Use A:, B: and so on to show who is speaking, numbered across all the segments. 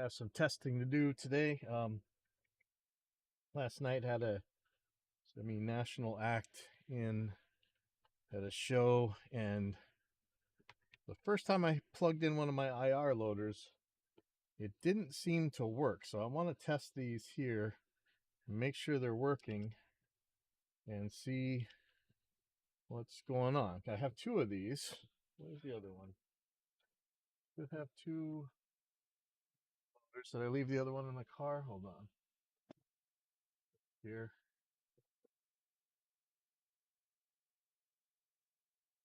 A: I have some testing to do today. Last night had a national act in at a show, and the first time I plugged in one of my IR loaders, it didn't seem to work. So I want to test these here and make sure they're working and see what's going on. I have two of these. Where's the other one? Should have two. Did I leave the other one in the car? Hold on. Here.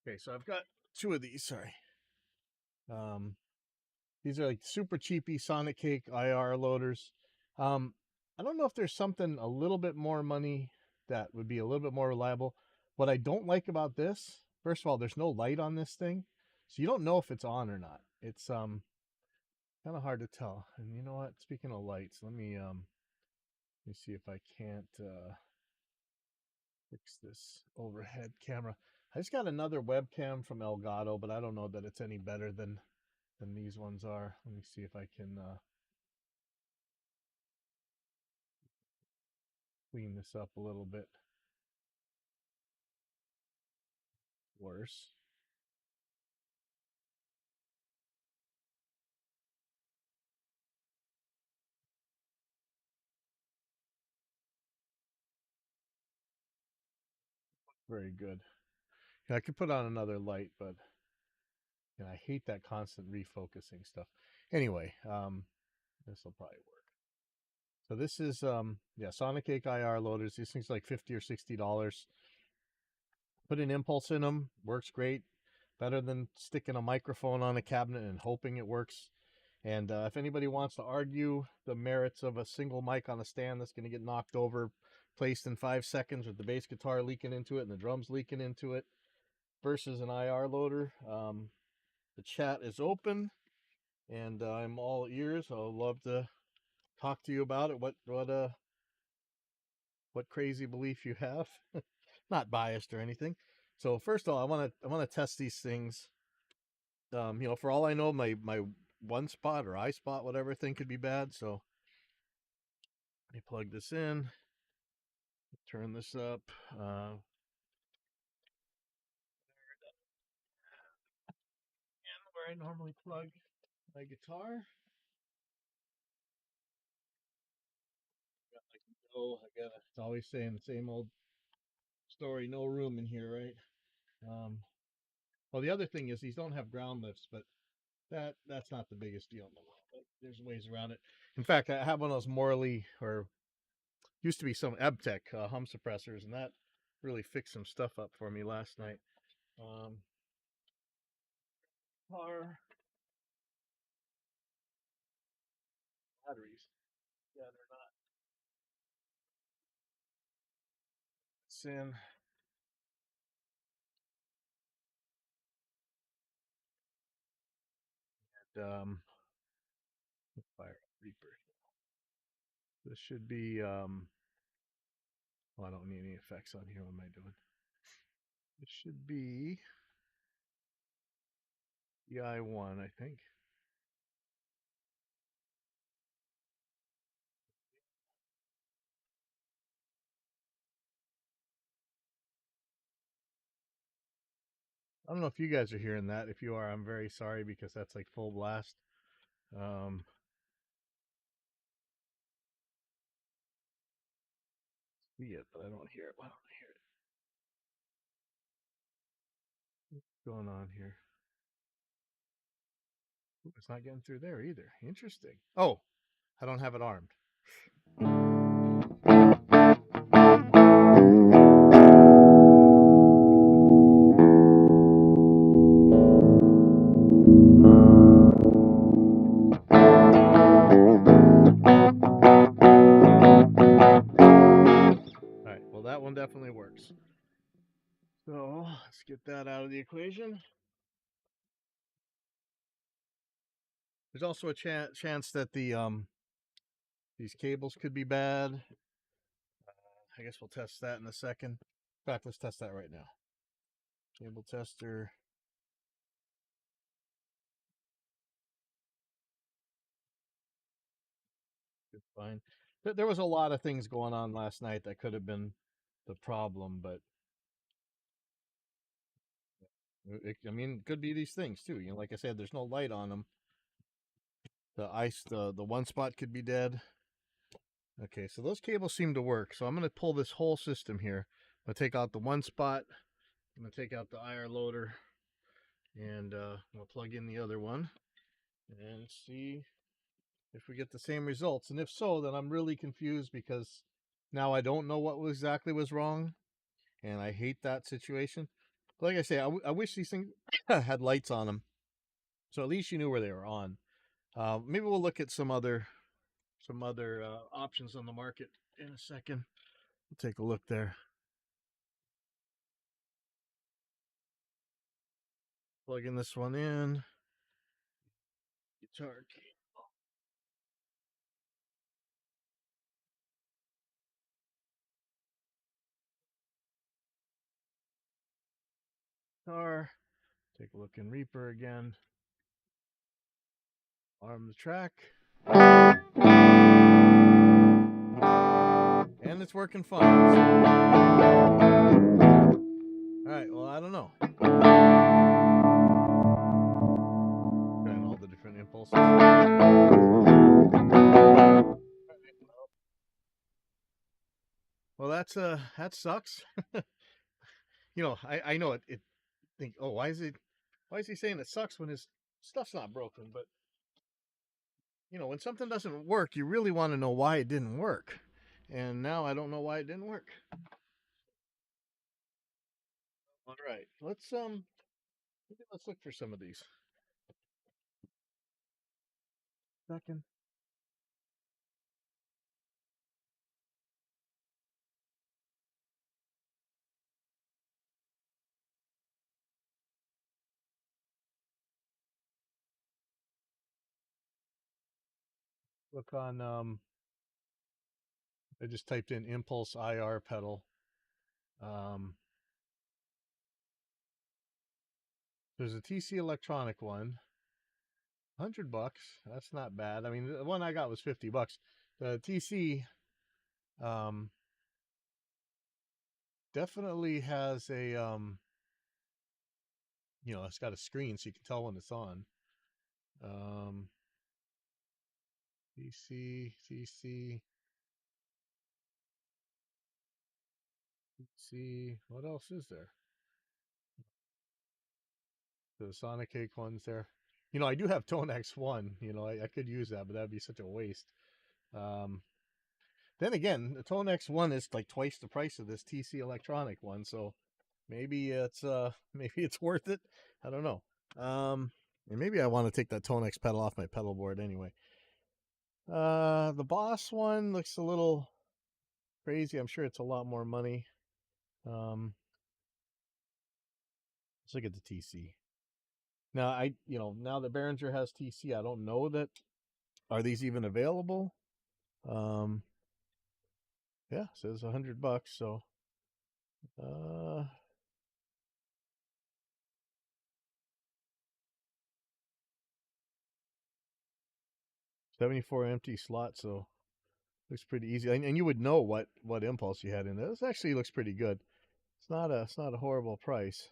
A: Okay, so I've got two of these. Sorry. Um, These are like super cheapy Sonic Cake IR loaders. Um, I don't know if there's something a little bit more money that would be a little bit more reliable. What I don't like about this, first of all, there's no light on this thing, so you don't know if it's on or not. It's kind of hard to tell. And you know what? Speaking of lights, let me see if I can't fix this overhead camera. I just got another webcam from Elgato, but I don't know that it's any better than these ones are. Let me see if I can clean this up a little bit. Worse. Very good. Yeah, I could put on another light, but I hate that constant refocusing stuff. Anyway, this will probably work. So this is yeah, Sonic Cake IR loaders. These things like $50 or $60. Put an impulse in them, works great. Better than sticking a microphone on a cabinet and hoping it works. And if anybody wants to argue the merits of a single mic on a stand that's going to get knocked over, placed in 5 seconds with the bass guitar leaking into it and the drums leaking into it, versus an IR loader, the chat is open, and I'm all ears. I'll love to talk to you about it. What crazy belief you have? Not biased or anything. So first of all, I want to test these things. For all I know, my one spot or eye spot, whatever thing could be bad. So let me plug this in, turn this up. And where I normally plug my guitar. It's always saying the same old story. No room in here, right? Well, the other thing is these don't have ground lifts, but that's not the biggest deal in the world. But there's ways around it. In fact, I have one of those Morley, or used to be some Ebtech hum suppressors, and that really fixed some stuff up for me last night. Um, Car batteries, yeah, they're not. It's in. And, fire Reaper. This should be. Well, I don't need any effects on here. What am I doing? This should be EI1, I think. I don't know if you guys are hearing that. If you are, I'm very sorry, because that's like full blast. Um, See it, but I don't hear it. Why don't I hear it? What's going on here? Ooh, it's not getting through there either. Interesting. Oh, I don't have it armed. All right, well, that one definitely works. So let's get that out of the equation. There's also a chance that these cables could be bad. I guess we'll test that in a second. In fact, let's test that right now. Cable tester. Fine. There was a lot of things going on last night that could have been the problem, but I mean, it could be these things too. You know, like I said, there's no light on them. The one spot could be dead. Okay, so those cables seem to work. So I'm going to pull this whole system here. I'm going to take out the one spot. I'm going to take out the IR loader, and we'll plug in the other one and see if we get the same results. And if so, then I'm really confused because now I don't know what exactly was wrong, and I hate that situation. But like I say, I wish these things had lights on them, so at least you knew where they were on. Maybe we'll look at some other options on the market in a second. We'll take a look there. Plugging this one in. Guitar guitar. Take a look in Reaper again. Arm the track. And it's working fine. All right, well, I don't know. Trying all the different impulses. Well, that sucks. I know it think, oh, why is he saying it sucks when his stuff's not broken? But when something doesn't work, you really want to know why it didn't work. And now I don't know why it didn't work. All right, let's look for some of these. Second. Look on I just typed in impulse IR pedal. There's a TC electronic one, $100. That's not bad. I mean, the one I got was $50. The TC um, definitely has a it's got a screen so you can tell when it's on. Um, TC. What else is there? The Sonic Cake one's there. I do have Tone X1. I could use that, but that'd be such a waste. Um, then again, the Tone X1 is like twice the price of this TC electronic one, so maybe it's maybe it's worth it. I don't know. And maybe I want to take that Tone X pedal off my pedal board anyway. The Boss one looks a little crazy. I'm sure it's a lot more money. Let's look at the TC. Now now that Behringer has TC, I don't know that are these even available. Yeah, it says $100. So, 74 empty slots. So looks pretty easy, and you would know what impulse you had in there. This actually looks pretty good. It's not a horrible price.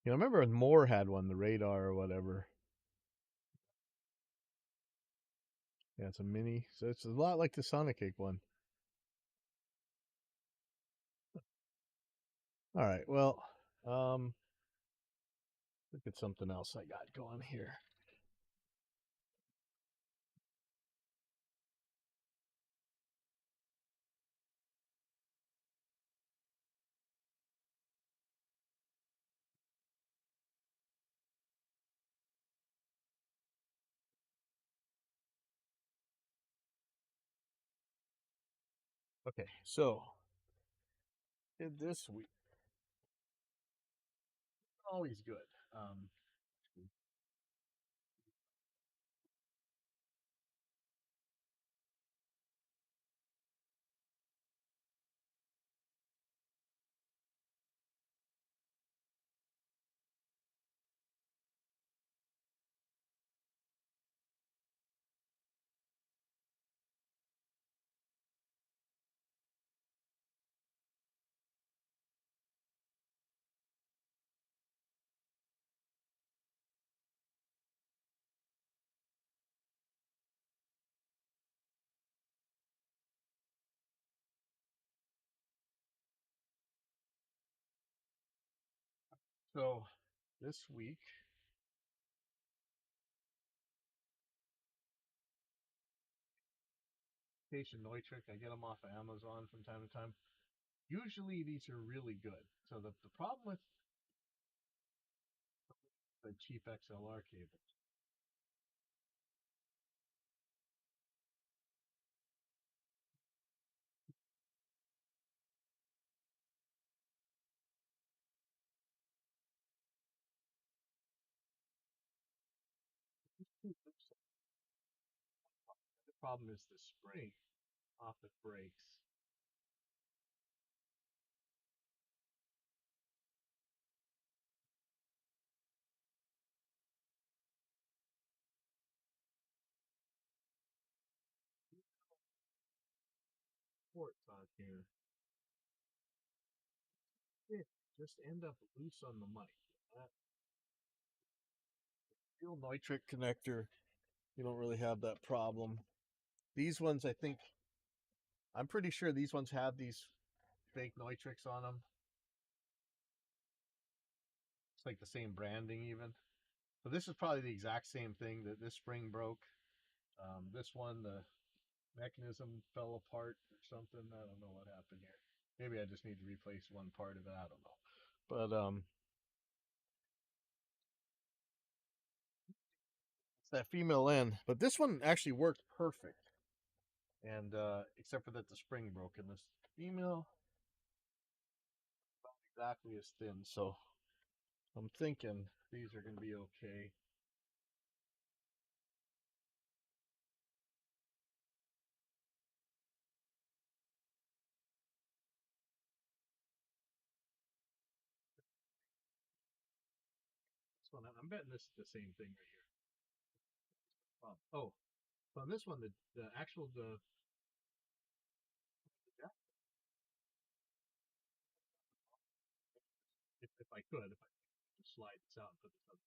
A: I remember when Moore had one, the Radar or whatever. Yeah, it's a mini, so it's a lot like the Sonic Cake one. All right, well, um, look at something else I got going here. Okay, so did this week. Always good. So this week, Station Neutrik, I get them off of Amazon from time to time. Usually these are really good. So the problem with the cheap XLR cables, the problem is the spring often breaks. Ports on here, they just end up loose on the mic. That real Neutrik connector, you don't really have that problem. These ones, I'm pretty sure these ones have these fake Neutriks on them. It's like the same branding even. So this is probably the exact same thing that this spring broke. This one, the mechanism fell apart or something. I don't know what happened here. Maybe I just need to replace one part of it. I don't know. But it's that female end. But this one actually worked perfect. And except for that the spring broke in this female, not exactly as thin. So I'm thinking these are going to be okay. This one, I'm betting this is the same thing right here. Oh, so on this one, the actual the if I could, if I could just slide this out and put this up.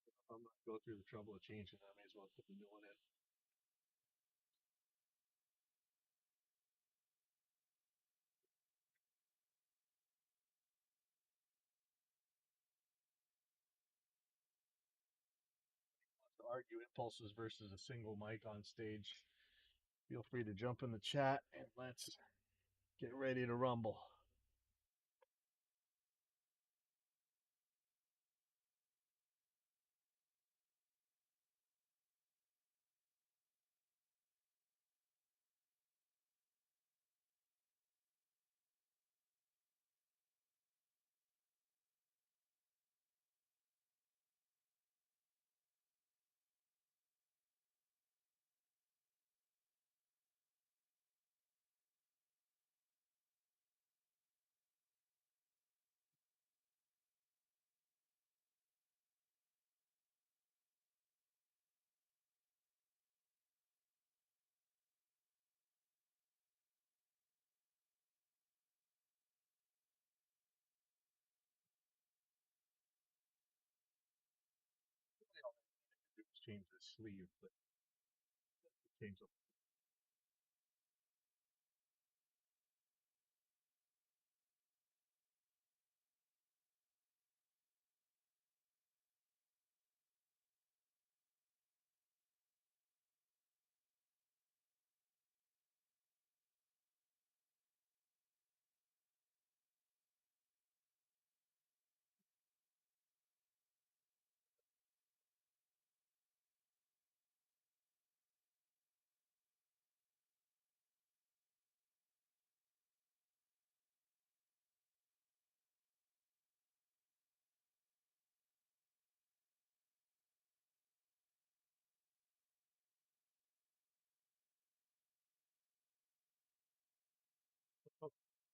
A: If I'm going to go through the trouble of changing, I may as well put the new one in. To argue impulses versus a single mic on stage, feel free to jump in the chat and let's get ready to rumble. Change the sleeve, but change the oh,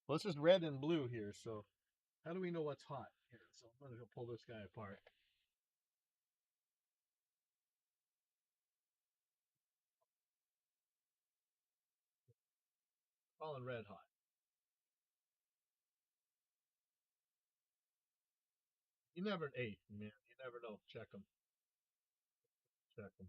A: well, this is red and blue here, so how do we know what's hot here? So I'm going to go pull this guy apart. Calling red hot. You never, hey, man, you never know. Check them. Check them.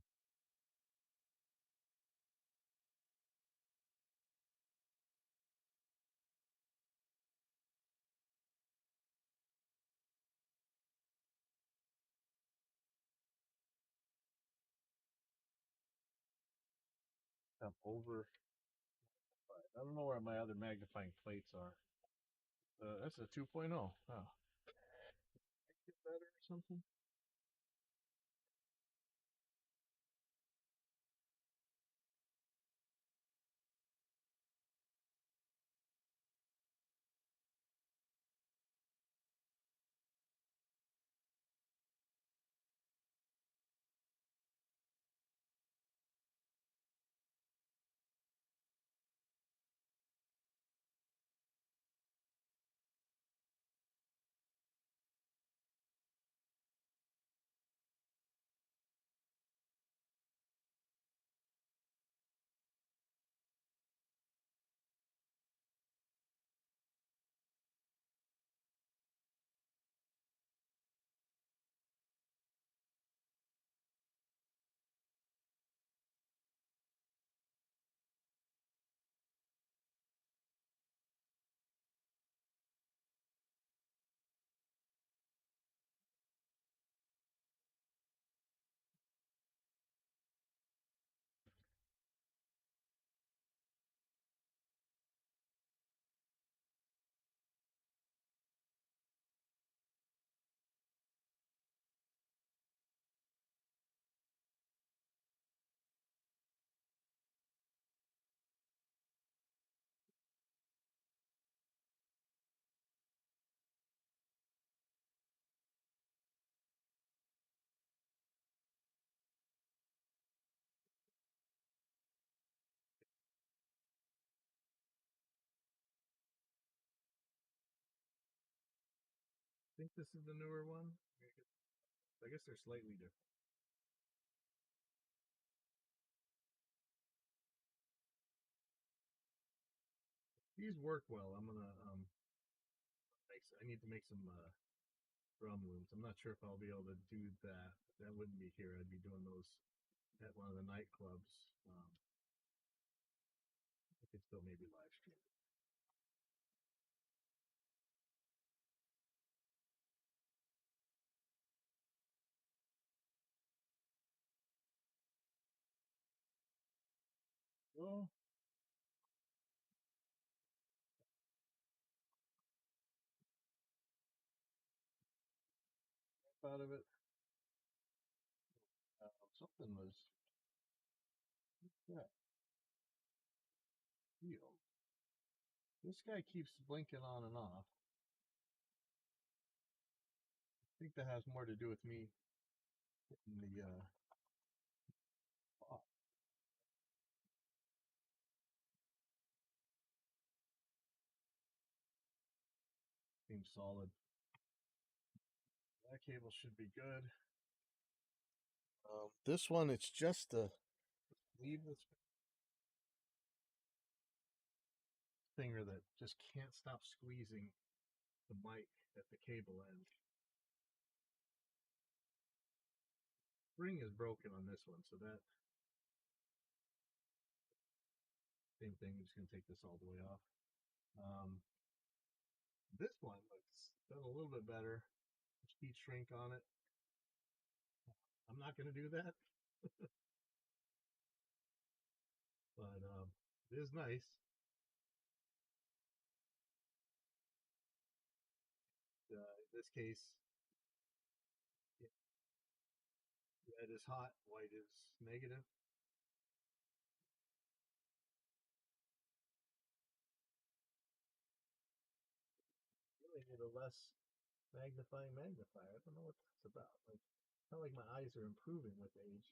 A: I'm over. I don't know where my other magnifying plates are. That's a 2.0. Oh, get better or something. I think this is the newer one. I guess they're slightly different. These work well. I'm gonna I need to make some drum looms. I'm not sure if I'll be able to do that. That wouldn't be here. I'd be doing those at one of the nightclubs. I could still maybe live stream. Well, out of it, something was yeah, healed. This guy keeps blinking on and off. I think that has more to do with me hitting the box. Seems solid. That cable should be good. This one, it's just the leave this finger that just can't stop squeezing the mic at the cable end. Spring is broken on this one, so that same thing. I'm just gonna take this all the way off. Um, this one looks done a little bit better. Heat shrink on it. I'm not gonna do that, but it is nice. In this case, red is hot, white is negative. Really need a less magnifying magnifier. I don't know what that's about. Like, it's not like my eyes are improving with age.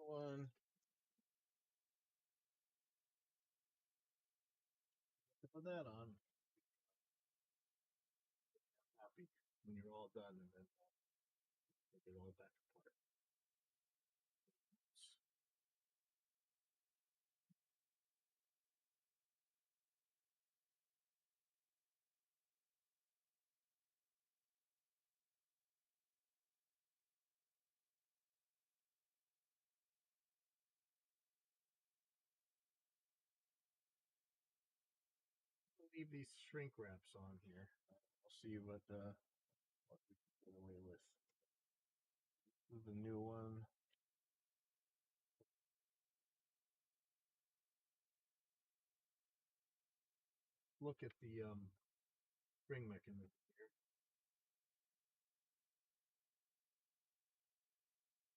A: One, put that on. Happy when you're all done, and then take it all back apart. leave these shrink wraps on here. We'll see what we can get away with. This is the new one. Look at the spring mechanism here.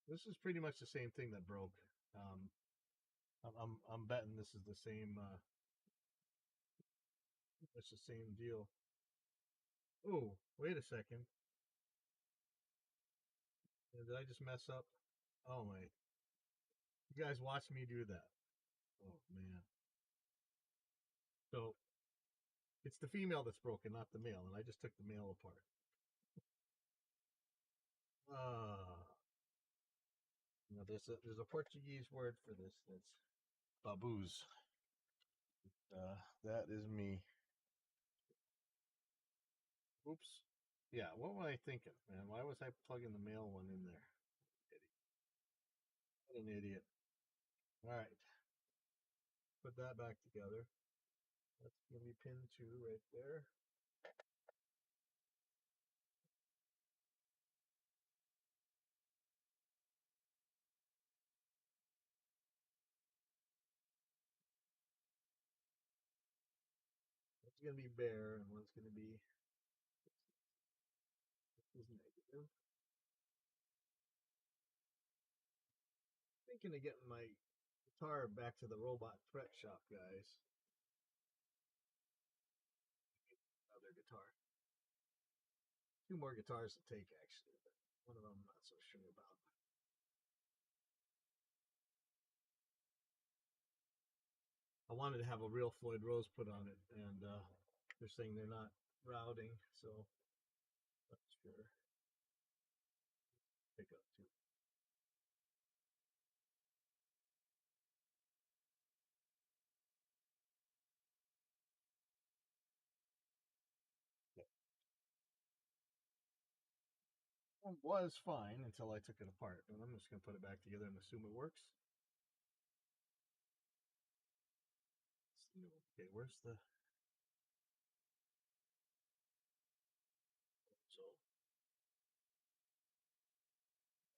A: This is pretty much the same thing that broke. Um, I'm betting this is the same. It's the same deal. Oh, wait a second. Did I just mess up? Oh my! You guys watch me do that. Oh man! So it's the female that's broken, not the male, and I just took the male apart. Uh, there's a Portuguese word for this. That's baboos. That is me. Oops. Yeah, what was I thinking, man? Why was I plugging the male one in there? Idiot. What an idiot. All right, put that back together. That's gonna be pin 2 right there. One's gonna be bare and one's gonna be is negative. Thinking of getting my guitar back to the robot fret shop guys. Another guitar. Two more guitars to take actually, but one of them I'm not so sure about. I wanted to have a real Floyd Rose put on it, and they're saying they're not routing, so not sure. Pick up too. Yeah. It was fine until I took it apart, and I'm just gonna put it back together and assume it works. Okay, where's the so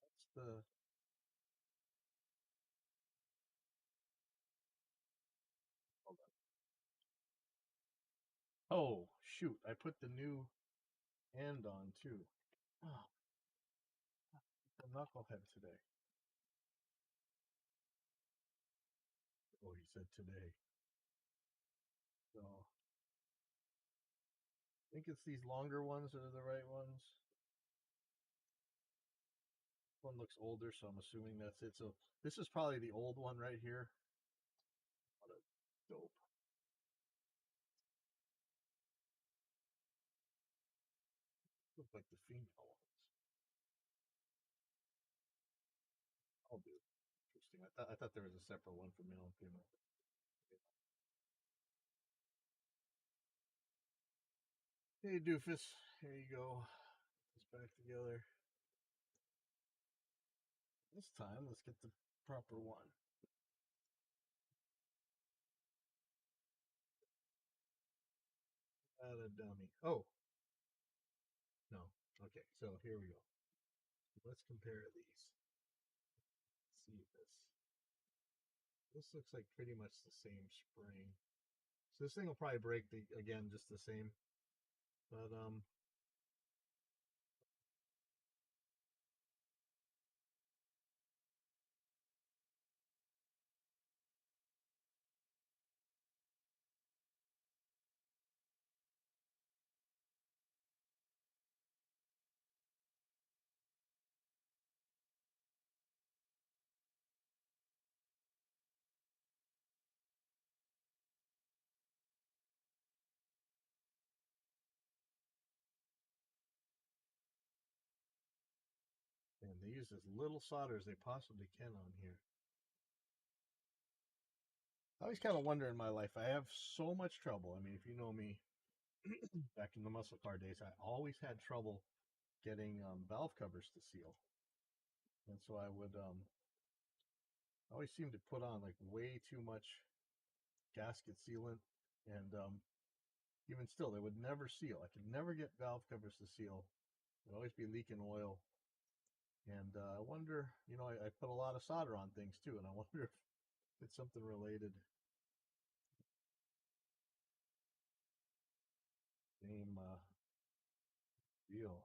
A: that's the hold on. Oh shoot! I put the new end on too. Oh, the knucklehead today. Oh, he said today. So I think it's these longer ones that are the right ones. One looks older, so I'm assuming that's it. So this is probably the old one right here. What a dope. Look like the female ones. I'll do. Interesting. I thought there was a separate one for male and female. Hey doofus, here you go. Put this back together. This time, let's get the proper one. Not a dummy. Oh, no. Okay, so here we go. Let's compare these. Let's see this. This looks like pretty much the same spring. So this thing will probably break the again just the same. But and they use as little solder as they possibly can on here. I always kind of wonder in my life, I have so much trouble. I mean, if you know me back in the muscle car days, I always had trouble getting valve covers to seal. And so I would always seem to put on like way too much gasket sealant and even still, they would never seal. I could never get valve covers to seal. There'd always be leaking oil. And I wonder, I put a lot of solder on things too, and I wonder if it's something related. Same deal.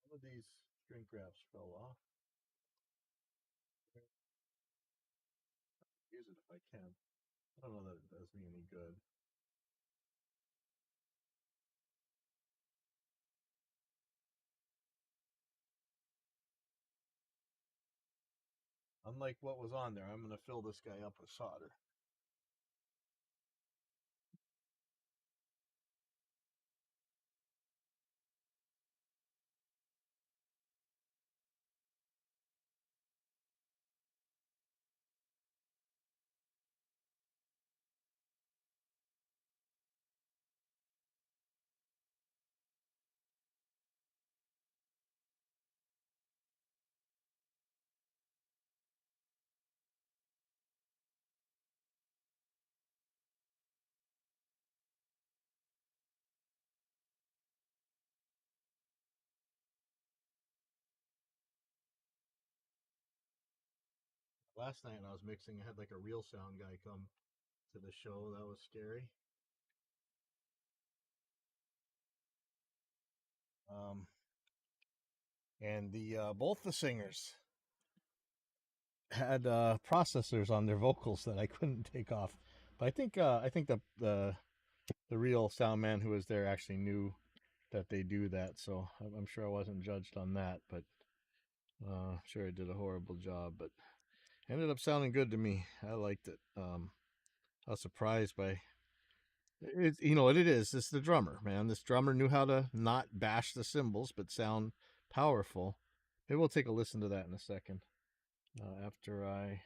A: Some of these shrink wraps fell off. Use it if I can. I don't know that it does me any good. Unlike what was on there, I'm going to fill this guy up with solder. Last night when I was mixing, I had like a real sound guy come to the show. That was scary. Um, and the both the singers had processors on their vocals that I couldn't take off. But I think the real sound man who was there actually knew that they do that, so I'm sure I wasn't judged on that. But sure I did a horrible job, but ended up sounding good to me. I liked it. I was surprised by it. You know what it is? It's the drummer, man. This drummer knew how to not bash the cymbals, but sound powerful. Maybe we'll take a listen to that in a second. After I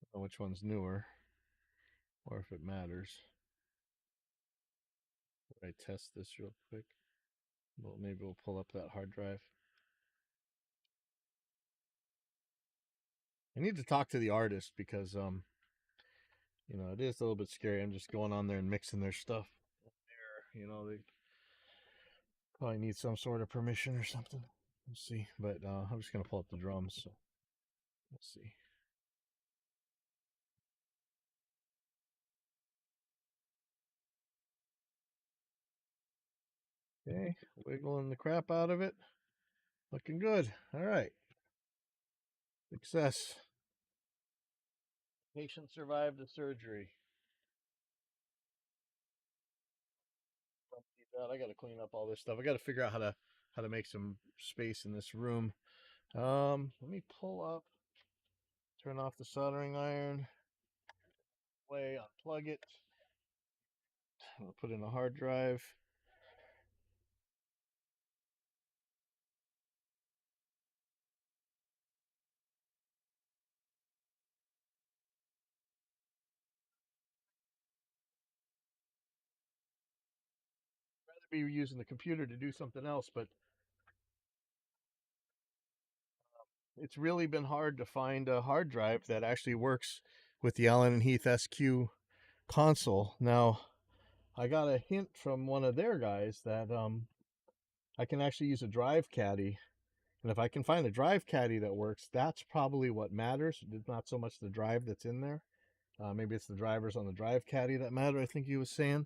A: don't know which one's newer, or if it matters. I test this real quick. Well, maybe we'll pull up that hard drive. I need to talk to the artist because it is a little bit scary. I'm just going on there and mixing their stuff. They probably need some sort of permission or something. We'll see. But I'm just gonna pull up the drums. So we'll see. Okay, wiggling the crap out of it. Looking good. All right. Success. Patient survived the surgery. I got to clean up all this stuff. I got to figure out how to make some space in this room. Let me pull up, turn off the soldering iron, unplug it. I'll put in a hard drive. Be using the computer to do something else, but it's really been hard to find a hard drive that actually works with the Allen and Heath SQ console. Now, I got a hint from one of their guys that I can actually use a drive caddy, and if I can find a drive caddy that works, that's probably what matters. It's not so much the drive that's in there. Maybe it's the drivers on the drive caddy that matter, I think he was saying.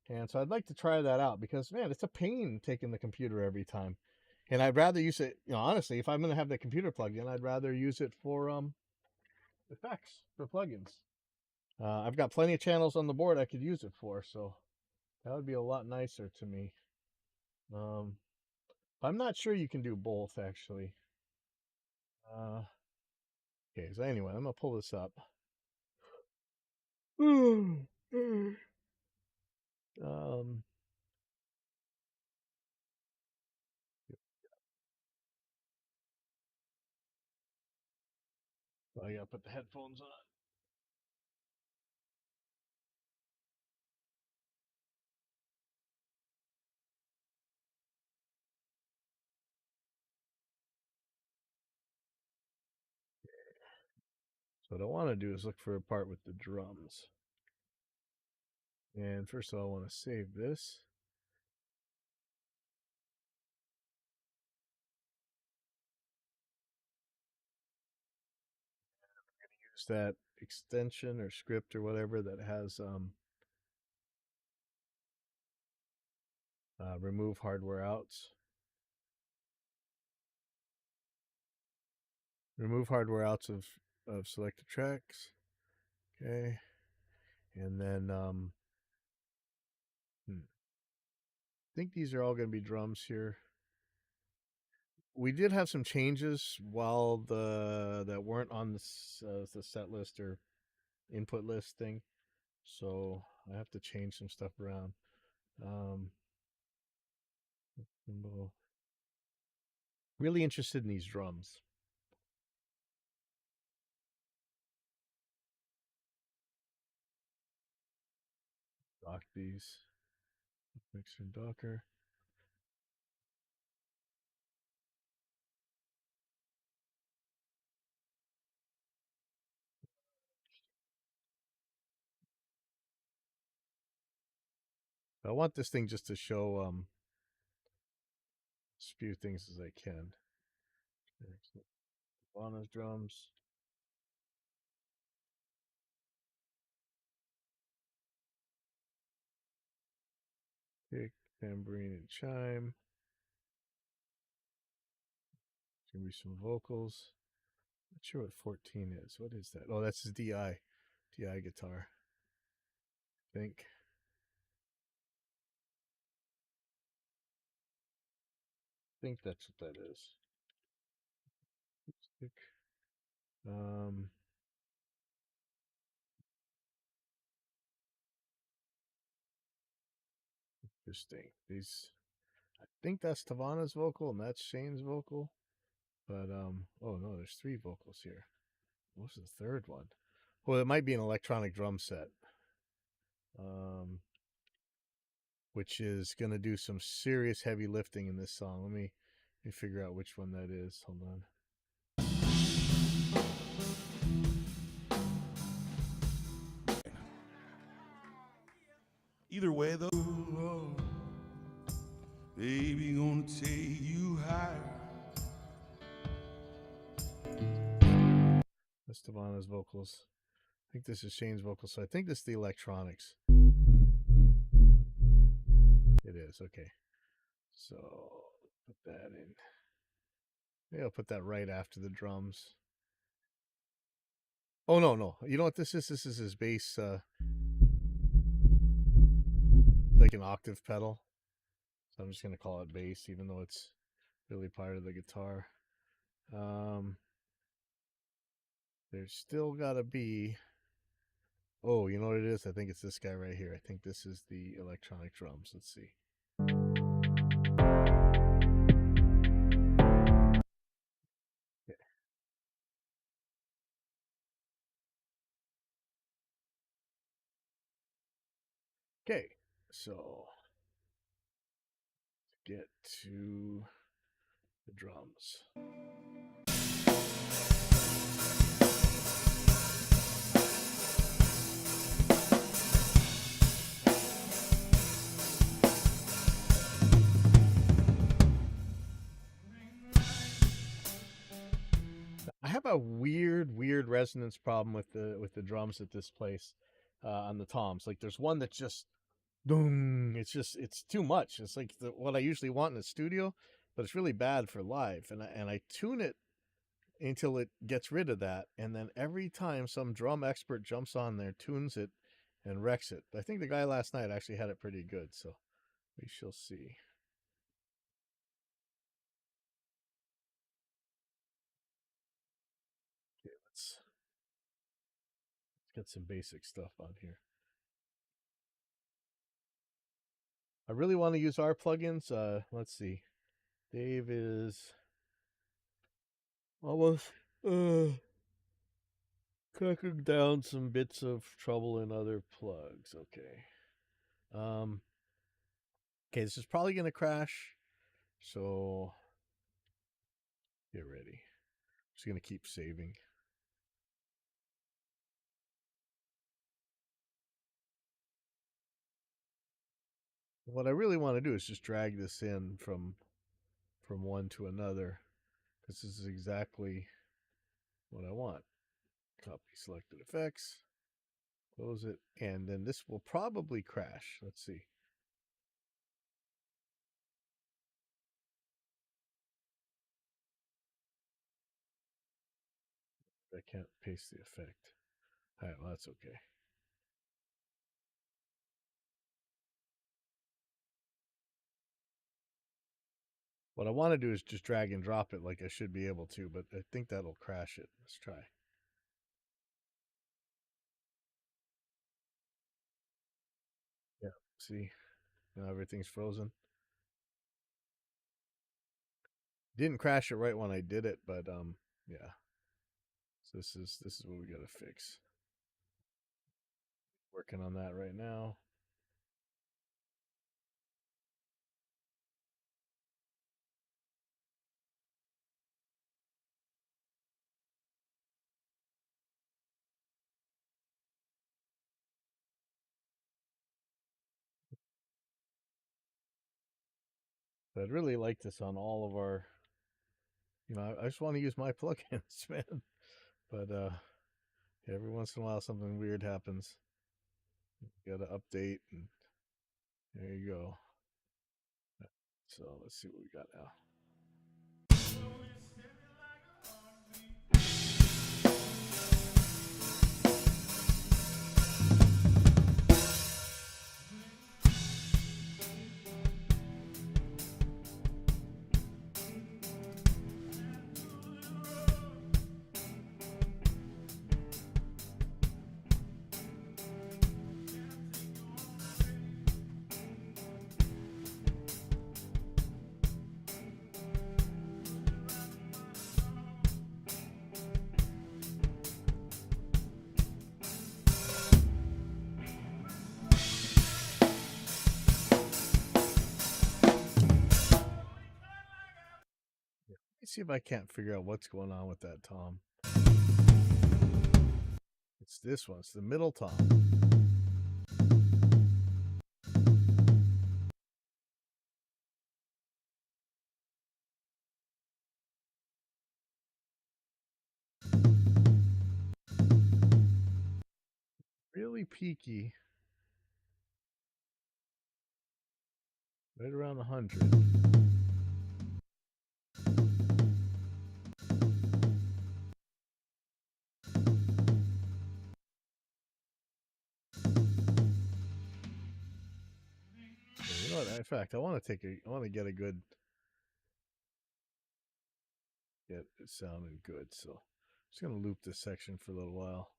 A: And so I'd like to try that out because, man, it's a pain taking the computer every time. And I'd rather use it, honestly, if I'm going to have the computer plugged in, I'd rather use it for effects, for plugins. I've got plenty of channels on the board I could use it for, so that would be a lot nicer to me. Um, I'm not sure you can do both, actually. Okay, so anyway, I'm going to pull this up. um, I got to put the headphones on. So what I want to do is look for a part with the drums. And first of all, I want to save this. Use that extension or script or whatever that has remove hardware outs. Remove hardware outs of selected tracks. Okay. And then I think these are all going to be drums here. We did have some changes while that weren't on the set list or input list thing, so I have to change some stuff around. Really interested in these drums. Dock these. Mixer and Docker. I want this thing just to show as few things as I can. Bonus drums. Kick, tambourine, and chime. There's gonna be some vocals. Not sure what 14 is. What is that? Oh, that's his DI guitar. I think that's what that is. Um, Interesting. I think that's Tavana's vocal and that's Shane's vocal. But oh no, there's 3 vocals here. What's the third one? Well, it might be an electronic drum set. Which is gonna do some serious heavy lifting in this song. Let me figure out which one that is. Hold on.
B: Either way, though, baby, gonna take you higher.
A: That's Tavana's vocals. I think this is Shane's vocals, so I think this is the electronics. It is, okay. So put that in. Maybe I'll put that right after the drums. Oh no. You know what this is? This is his bass, like an octave pedal. So I'm just gonna call it bass, even though it's really part of the guitar. There's still gotta be. Oh, you know what it is? I think it's this guy right here. I think this is the electronic drums. Let's see. Okay, so get to the drums. I have a weird resonance problem with the drums at this place on the toms. Like there's one that's just boom. It's too much. It's like what I usually want in the studio, but it's really bad for live. And I tune it until it gets rid of that, and then every time some drum expert jumps on there, tunes it, and wrecks it. I think the guy last night actually had it pretty good, so we shall see. Okay, let's get some basic stuff on here. I really want to use our plugins. Let's see. Dave is almost cracking down some bits of trouble in other plugs. Okay. Okay, this is probably gonna crash, so get ready. I'm just gonna keep saving. What I really want to do is just drag this in from one to another, because this is exactly what I want. Copy selected effects, close it, and then this will probably crash. Let's see. I can't paste the effect. All right, well, that's okay. What I want to do is just drag and drop it like I should be able to, but I think that'll crash it. Let's try. Yeah, see, now everything's frozen. Didn't crash it right when I did it, but yeah. So this is what we got to fix. Working on that right now. But I'd really like this on all of our, I just want to use my plugins, man. But every once in a while something weird happens. You got to update, and there you go. So let's see what we got now. Let's see if I can't figure out what's going on with that tom. It's this one. It's the middle tom. Really peaky. Right around 100. You know what? In fact, I want to get a good, get it sounding good. So I'm just gonna loop this section for a little while.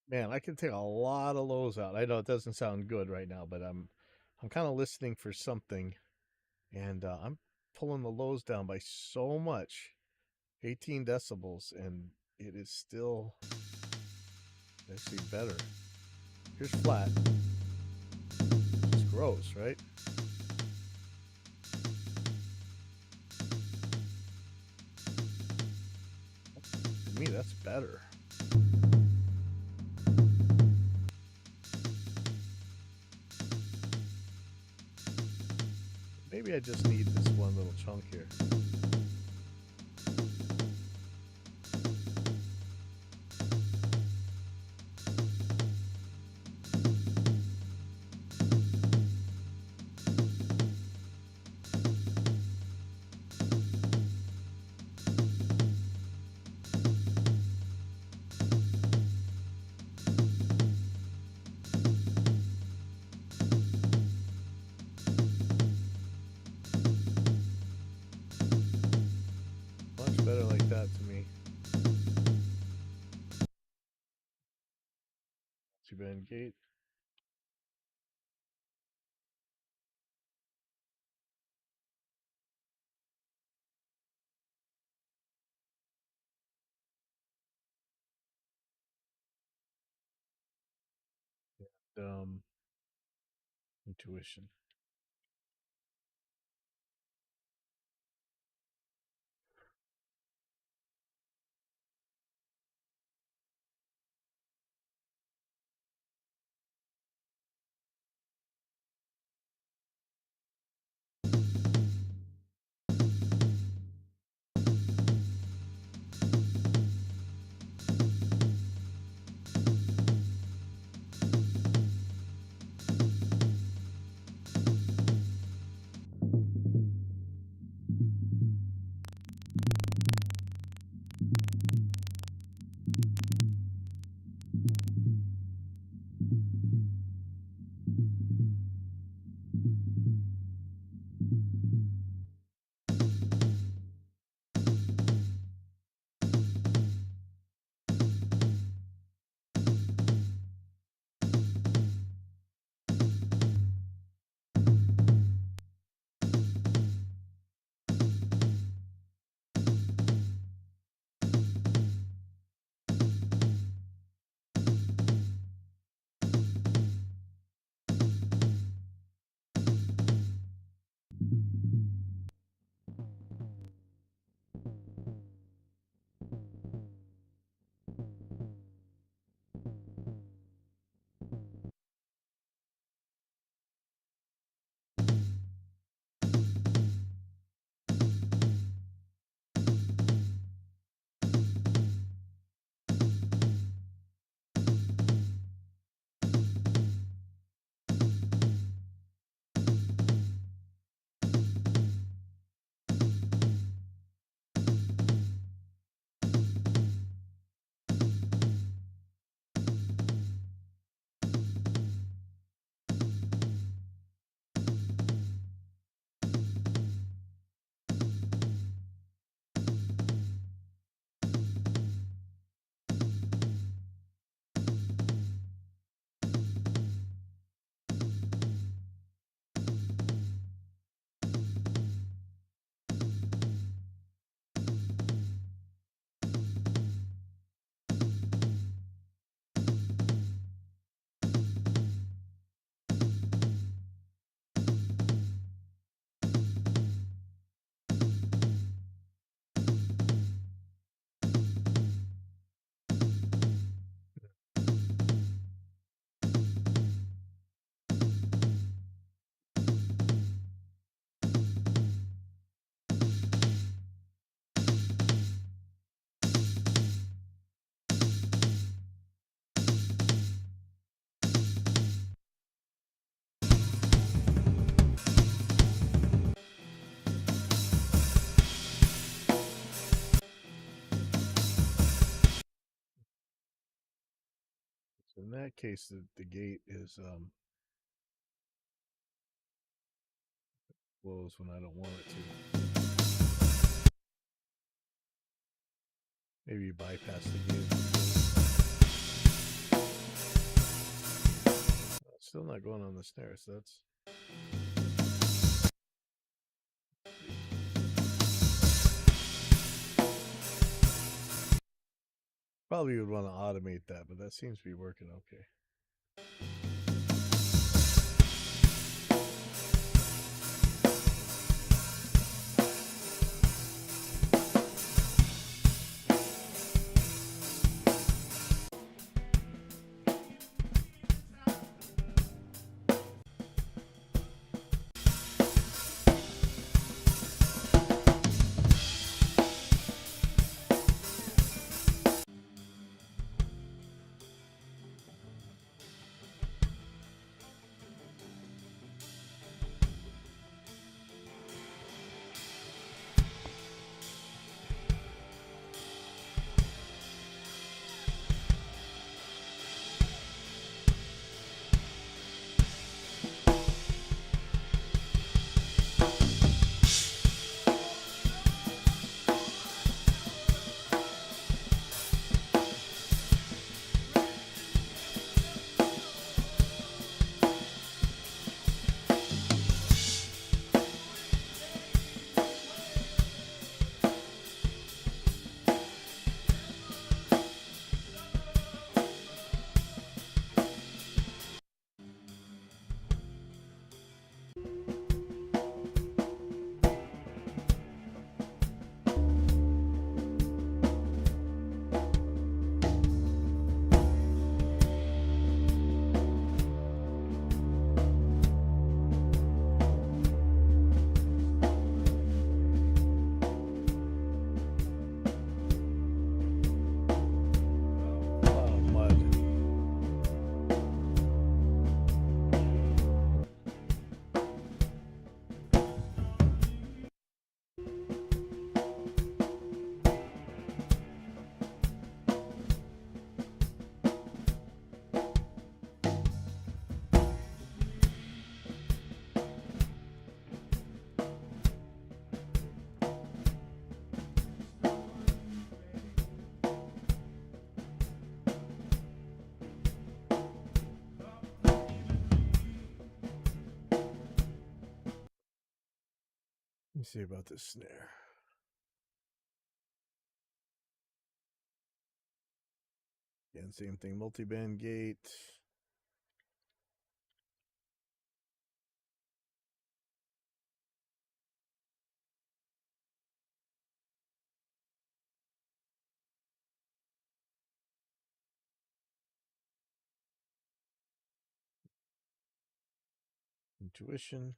A: Man, I can take a lot of lows out. I know it doesn't sound good right now, but I'm kind of listening for something, and I'm pulling the lows down by so much, 18 decibels, and it is still actually better. Here's flat. It's gross, right? To me, that's better. Maybe I just need this one little chunk here. end gate. And, intuition. So in that case, the gate is closed when I don't want it to. Maybe bypass the gate. Still not going on the stairs. That's probably would want to automate that, but that seems to be working okay. Let me see about this snare. Again, same thing, multi-band gate. Intuition.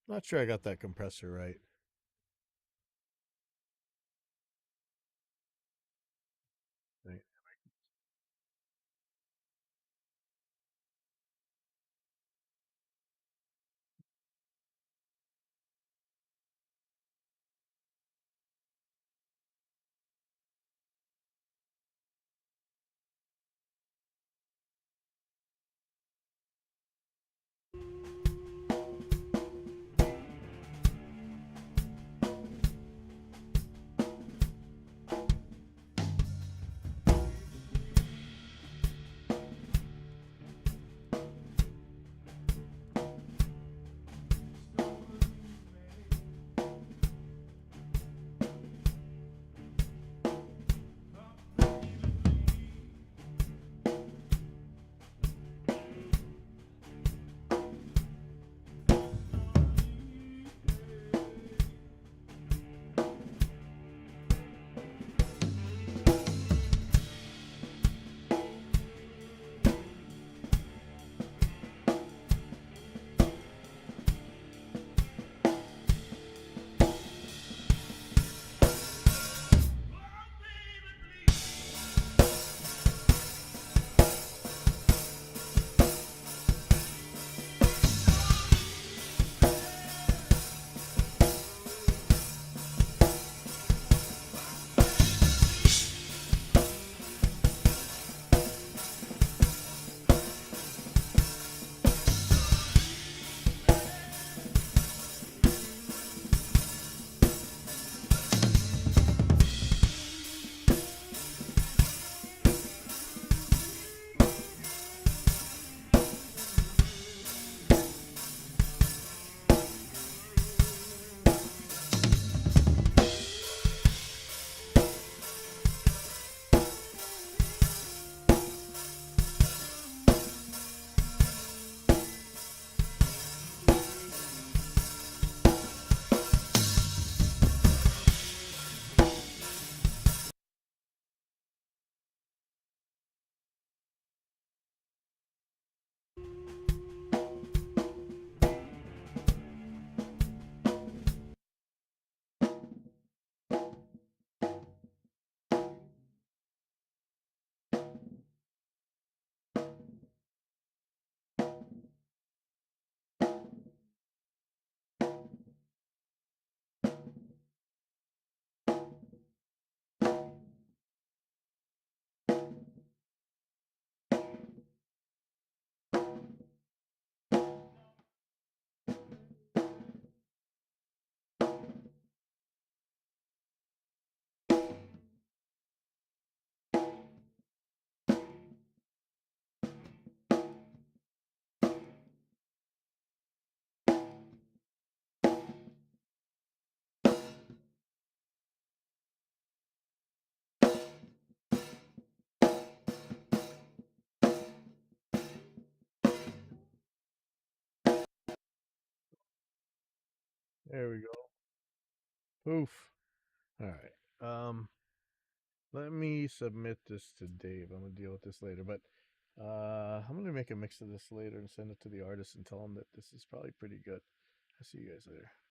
A: Not sure I got that compressor right. Right. There we go. Poof. All right. Let me submit this to Dave. I'm gonna deal with this later, but I'm gonna make a mix of this later and send it to the artist and tell him that this is probably pretty good. I'll see you guys later.